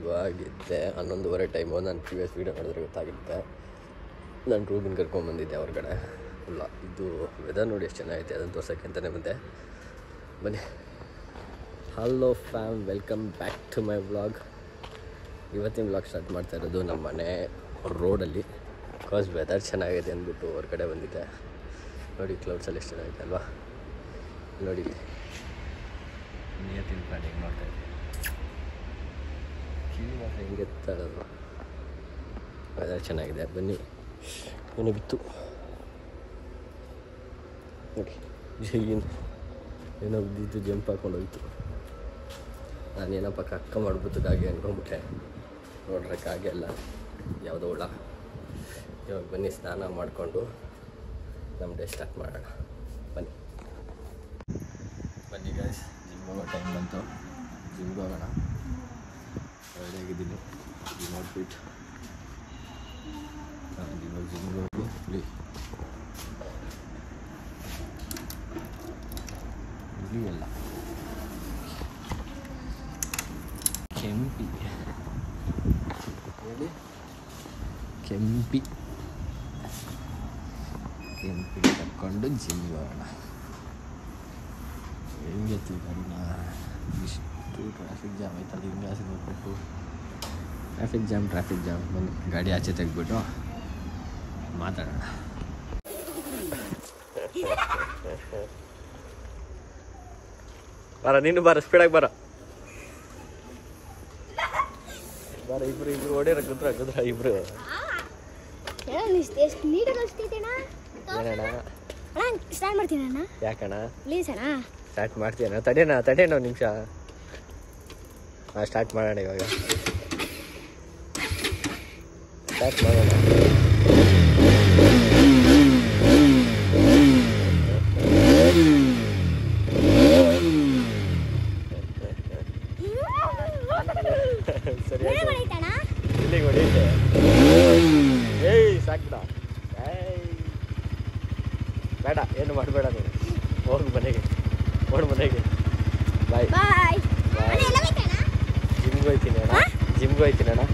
ಇವಾಗಿದ್ದೆ 11:30 time. ನಾನು previous video ನೋಡಿದ್ರೆ ಗೊತ್ತಾಗಿರುತ್ತೆ. ನಾನು ರೂಬಿನ್ ಕರ್ಕೊಂಡ್ಬಂದಿದ್ದೆ ಹೊರಗಡೆ. ಇಲ್ಲ, ಇದು ವೆದರ್ ನೋಡಿ ಎಷ್ಟು ಚೆನ್ನಾಗೈತೆ, ಅದನ್ನು ತೋರ್ಸೋಕ್ಕೆ ಅಂತಲೇ ಬಂದೆ. ಬನ್ನಿ. Hello fam, welcome back to my vlog. ಇವತ್ತಿನ ವ್ಲಾಗ್ ಸ್ಟಾರ್ಟ್ ಮಾಡ್ತಾ ಇರೋದು ನಮ್ಮ ಮನೆ ರೋಡಲ್ಲಿ. ಬಿಕಾಸ್ ವೆದರ್ ಚೆನ್ನಾಗಿದೆ ಅಂದ್ಬಿಟ್ಟು ಹೊರಗಡೆ ಬಂದಿದ್ದೆ. ನೋಡಿ ಕ್ಲೌಡ್ಸಲ್ಲಿ ಎಷ್ಟು ಚೆನ್ನಾಗಿದೆ ಅಲ್ವಾ. ನೋಡಿ ನಿಯತ್ತಿನ ಪ್ಲಾನ್ ಹೆಂಗೆ ಮಾಡ್ತಾ ಇದ್ದೆ, ಕಿವಿ ಮಾತ್ರ ಹೆಂಗೆ ಎತ್ತೋದು. ವೆದರ್ ಚೆನ್ನಾಗಿದೆ. ಬನ್ನಿ. ಏನೋ ಬಿತ್ತು ನೋಡಿ, ಏನೋ ಬಿದ್ದಿತ್ತು, ಜಂಪ್ ಹಾಕೊಂಡು ಹೋಗಿತ್ತು. ನಾನೇನಪ್ಪ ಕಕ್ಕ ಮಾಡ್ಬಿಟ್ಟಕ್ಕಾಗೆ ಅಂದ್ಕೊಂಡ್ಬಿಟ್ಟೆ. ನೋಡ್ರಕ್ಕಾಗೆ ಎಲ್ಲ ಯಾವುದೋ ಹುಳ. ಇವಾಗ ಬನ್ನಿ, ಸ್ನಾನ ಮಾಡಿಕೊಂಡು ನಮ್ಮ ಡೇ ಸ್ಟಾರ್ಟ್ ಮಾಡೋಣ. ಬನ್ನಿ ಗಾಯ್ಸ್, ಜಿಮ್ ಹೋಗೋ ಟೈಮ್ ಬಂತು. ಜಿಮ್ಗೆ ಹೋಗೋಣ. ರೆಡಿಯಾಗಿದ್ದೀನಿ. Gym outfit. ಇವಾಗ ಜಿಮ್ಗೆ ಹೋಗಿ ಎಲ್ಲ ಕೆಂಪಿ ಹೇಳಿ, ಕೆಂಪಿ ತಕ್ಕೊಂಡು ಜಿಮ್ಗೆ ಹೋಗೋಣ. ಹೆಂಗೆ ಗಾಡಿನ ಇಷ್ಟು ಟ್ರಾಫಿಕ್ ಜಾಮ್ ಆಯ್ತಲ್ಲ, ಹಿಂಗೆ ಆಸೆ ಹೋಗ್ಬೇಕು. ಟ್ರಾಫಿಕ್ ಜಾಮ್ ಬಂದು ಗಾಡಿ ಆಚೆ ತೆಗೆದ್ಬಿಟ್ಟು ಮಾತಾಡೋಣ. ಬರ, ನೀನು ಬರ, ಸ್ಪೀಡಾಗಿ ಬರ. ಇಬ್ರು ಓಡಿರ ಕುದ್ರ ಇಬ್ರು. ಸ್ಟಾರ್ಟ್ ಮಾಡ್ತೀನ? ಯಾಕಣ್ಣ ಪ್ಲೀಸ್ ಅಣ್ಣ, ಸ್ಟಾರ್ಟ್ ಮಾಡ್ತೀಯಣ್ಣ? ತಡೇನಾ ಒಂದು ನಿಮಿಷ. ಸ್ಟಾರ್ಟ್ ಮಾಡೋಣ. ಇವಾಗ ಸ್ಟಾರ್ಟ್ ಮಾಡೋಣ. ಸರಿ, ಇಲ್ಲಿಗೆ ಹೊಡಿಯುತ್ತೆ. ಏಯ್ ಸಾಕ್ಬಿಡ. ಬೇಡ, ಏನು ಮಾಡಬೇಡ ನೀನು. ಹೋಗಿ ಮನೆಗೆ, ಓಡ್ ಮನೆಗೆ. ಬಾಯ್. ಜಿಮ್ಗೆ ಹೋಗ್ತೀನಿ ಅಣ್ಣ.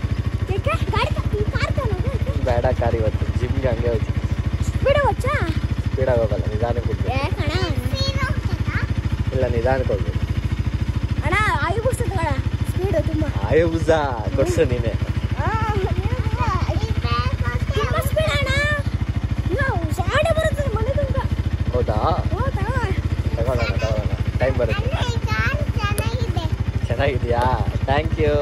ಬೇಡ ಕಾರ್ ಇವತ್ತು. ಜಿಮ್ಗೆ ಹಂಗೆ ಹೋಗ್ತೀನಿ. ಸ್ಪೀಡಾಗಿ ಹೋಗಲ್ಲ, ನಿಧಾನಕ್ಕೆ ಹೋಗ್ಬೇಕು. ಇಲ್ಲ, ನಿಧಾನಕ್ಕೆ ಹೋಗ್ಬೇಕು. ಆಯುಬುಜ ಕೊಡ್ಸು ನೀನೆ. ಹೌದಾ? ತಗೊಳ್ಳೋಣ. ಟೈಮ್ ಬರುತ್ತೆ. ಚೆನ್ನಾಗಿದೆಯಾ? Thank you.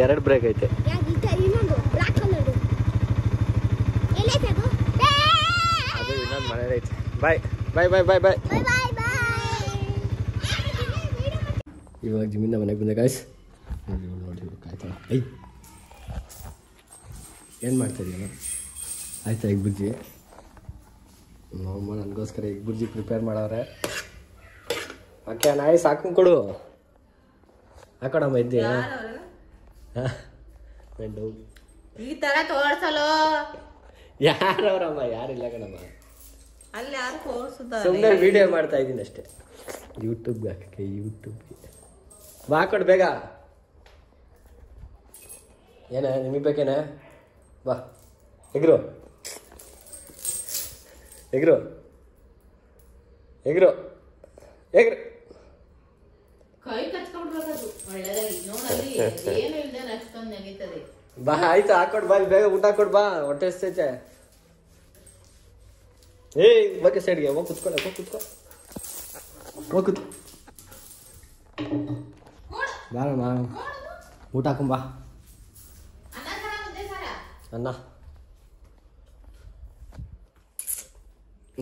ಎರಡು ಬ್ರೇಕ್ ಐತೆ. ಅದು ಇನ್ನೊಂದು ಮನೇಲಿ ಐತೆ. ಬಾಯ್. ಇವಾಗ ಜಿಮ್ಮಿಂದ ಮನೆಗೆ ಬಂದೆ ಗಾಯ್ಸ್. ನೋಡಿ ಆಯ್ತಾ? ಏನು ಮಾಡ್ತಾಯಿದ್ದೀನ? ಆಯ್ತಾ ಎಗ್ ಬುರ್ಜಿ? ನಮ್ಮಮ್ಮ ನನಗೋಸ್ಕರ ಎಗ್ ಬುರ್ಜಿ ಪ್ರಿಪೇರ್ ಮಾಡವ್ರೆ. ಓಕೆ, ನಾಯಿ ಸಾಕು ಕೊಡು. ಹಾಕೋಣಮ್ಮ ಇದ್ದೆ. ಈ ತರ ತೋರ್ಸಲು ಯಾರವ್ರಮ್ಮ? ಯಾರಿಲ್ಲ ಕಣಮ್ಮ, ಅಲ್ಲಿ ಯಾರು ತೋರಿಸುದ? ಸುಮ್ಮನೆ ವಿಡಿಯೋ ಮಾಡ್ತಾ ಇದ್ದೀನಿ ಅಷ್ಟೇ. ಯೂಟ್ಯೂಬ್ಗೆ ಹಾಕಕ್ಕೆ. ಬಾ ಕೊಡು ಬೇಗ. ಏನ ನಿಮಗೆ ಬೇಕೇನೆ? ಬಾ. ಎಗ್ರು ಕೈ ಕಚ್ಕೊಂಡ್ಬಿಡೋದು ಒಳ್ಳೆದಾಗಿ ನೋಡಲ್ಲಿ. ಏನು ಇಲ್ಲದೆ ಅಷ್ಟೊಂದು ನೆನೀತದೆ. ಬಾ, ಆಯ್ತು ಹಾಕೊಡ್ ಬಾ. ಬೇಗ ಊಟ ಕೊಡ್ ಬಾ, ಹೊಟ್ಟೆ ಎಷ್ಟೈತೆ. ಏಯ್ ಬಗ್ಗೆ ಸೈಡ್ಗೆ ಹೋಗಿ ಕುತ್ಕೊ. ಬಾರಮ್ಮ, ಊಟ ಹಾಕೊಂಬಾ. ಅನ್ನ.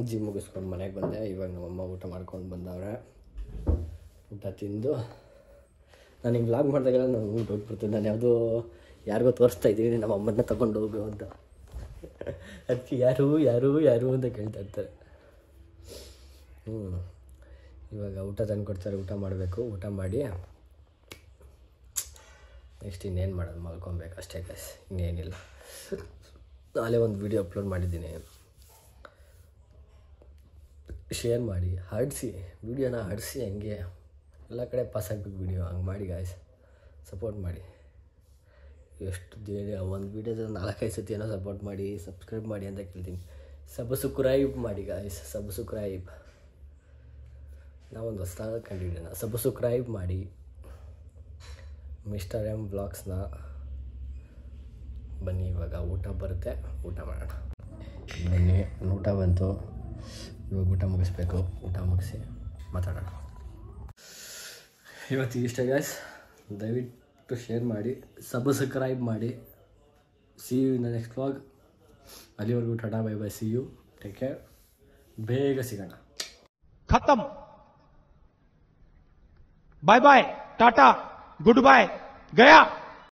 ಜಿಮ್ ಮುಗಿಸ್ಕೊಂಡು ಮನೆಗೆ ಬಂದೆ. ಇವಾಗ ನಮ್ಮಮ್ಮ ಊಟ ಮಾಡ್ಕೊಂಡು ಬಂದವ್ರೆ. ಊಟ ತಿಂದು ನಾನು ಹಿಂಗೆ ವ್ಲಾಗ್ ಮಾಡಿದಾಗೆಲ್ಲ ನಾನು ಊಟ ಹೋಗ್ಬಿಡ್ತೀನಿ. ನಾನು ಯಾರಿಗೋ ತೋರಿಸ್ತಾ ಇದ್ದೀನಿ ನಮ್ಮ ಅಮ್ಮನ್ನ ತಗೊಂಡು ಹೋಗು ಅಂತ. ಅದಕ್ಕೆ ಯಾರು ಅಂತ ಕೇಳ್ತಾ ಇರ್ತಾರೆ. ಇವಾಗ ಊಟ ತಂದು ಕೊಡ್ತಾರೆ, ಊಟ ಮಾಡಬೇಕು. ಊಟ ಮಾಡಿ ನೆಕ್ಸ್ಟ್ ಇನ್ನೇನು ಮಾಡೋದು, ಮಲ್ಕೊಬೇಕು ಅಷ್ಟೇ ಗೈಸ್, ಇನ್ನೇನಿಲ್ಲ. ನಾಳೆ ಒಂದು ವೀಡಿಯೋ ಅಪ್ಲೋಡ್ ಮಾಡಿದ್ದೀನಿ. ಶೇರ್ ಮಾಡಿ, ಹರಡಿಸಿ, ವೀಡಿಯೋನ ಹರಡಿಸಿ, ಹಂಗೆ ಎಲ್ಲ ಕಡೆ ಪಾಸ್ ಆಗಬೇಕು ವೀಡಿಯೋ. ಹಂಗೆ ಮಾಡಿ ಗಾಯ್ಸ್, ಸಪೋರ್ಟ್ ಮಾಡಿ. ಎಷ್ಟು ಒಂದು ವೀಡಿಯೋದಲ್ಲಿ 4-5 ಸತಿ ಏನೋ ಸಪೋರ್ಟ್ ಮಾಡಿ, ಸಬ್ಸ್ಕ್ರೈಬ್ ಮಾಡಿ ಅಂತ ಕೇಳ್ತೀನಿ. ಸಬ್ಸ್ಕ್ರೈಬ್ ಮಾಡಿ ಗಾಯ್ಸ್, ಸಬ್ಸ್ಕ್ರೈಬ್. ನಾವೊಂದು ಹೊಸ ಕಂಡಿದ್ದೀನ, ಸಬ್ಸ್ಕ್ರೈಬ್ ಮಾಡಿ ಮಿಸ್ಟರ್ ಎಮ್ ವ್ಲಾಗ್ಸ್ನ. ಬನ್ನಿ, ಇವಾಗ ಊಟ ಬರುತ್ತೆ, ಊಟ ಮಾಡೋಣ. ಬನ್ನಿ, ಊಟ ಬಂತು, ಇವಾಗ ಊಟ ಮುಗಿಸ್ಬೇಕು. ಊಟ ಮುಗಿಸಿ ಮಾತಾಡೋಣ. ಇವತ್ತಿಗೆ ಇಷ್ಟ ಗಾಯ್ಸ್, ದಯವಿಟ್ಟು ಶೇರ್ ಮಾಡಿ, ಸಬ್ಸ್ಕ್ರೈಬ್ ಮಾಡಿ. See you in the next vlog. ಅಲ್ಲಿವರೆಗೂ tata bye bye, see you, take care. ಬೇಗ ಸಿಗೋಣ. खत्म. Bye bye, tata, good bye, गया.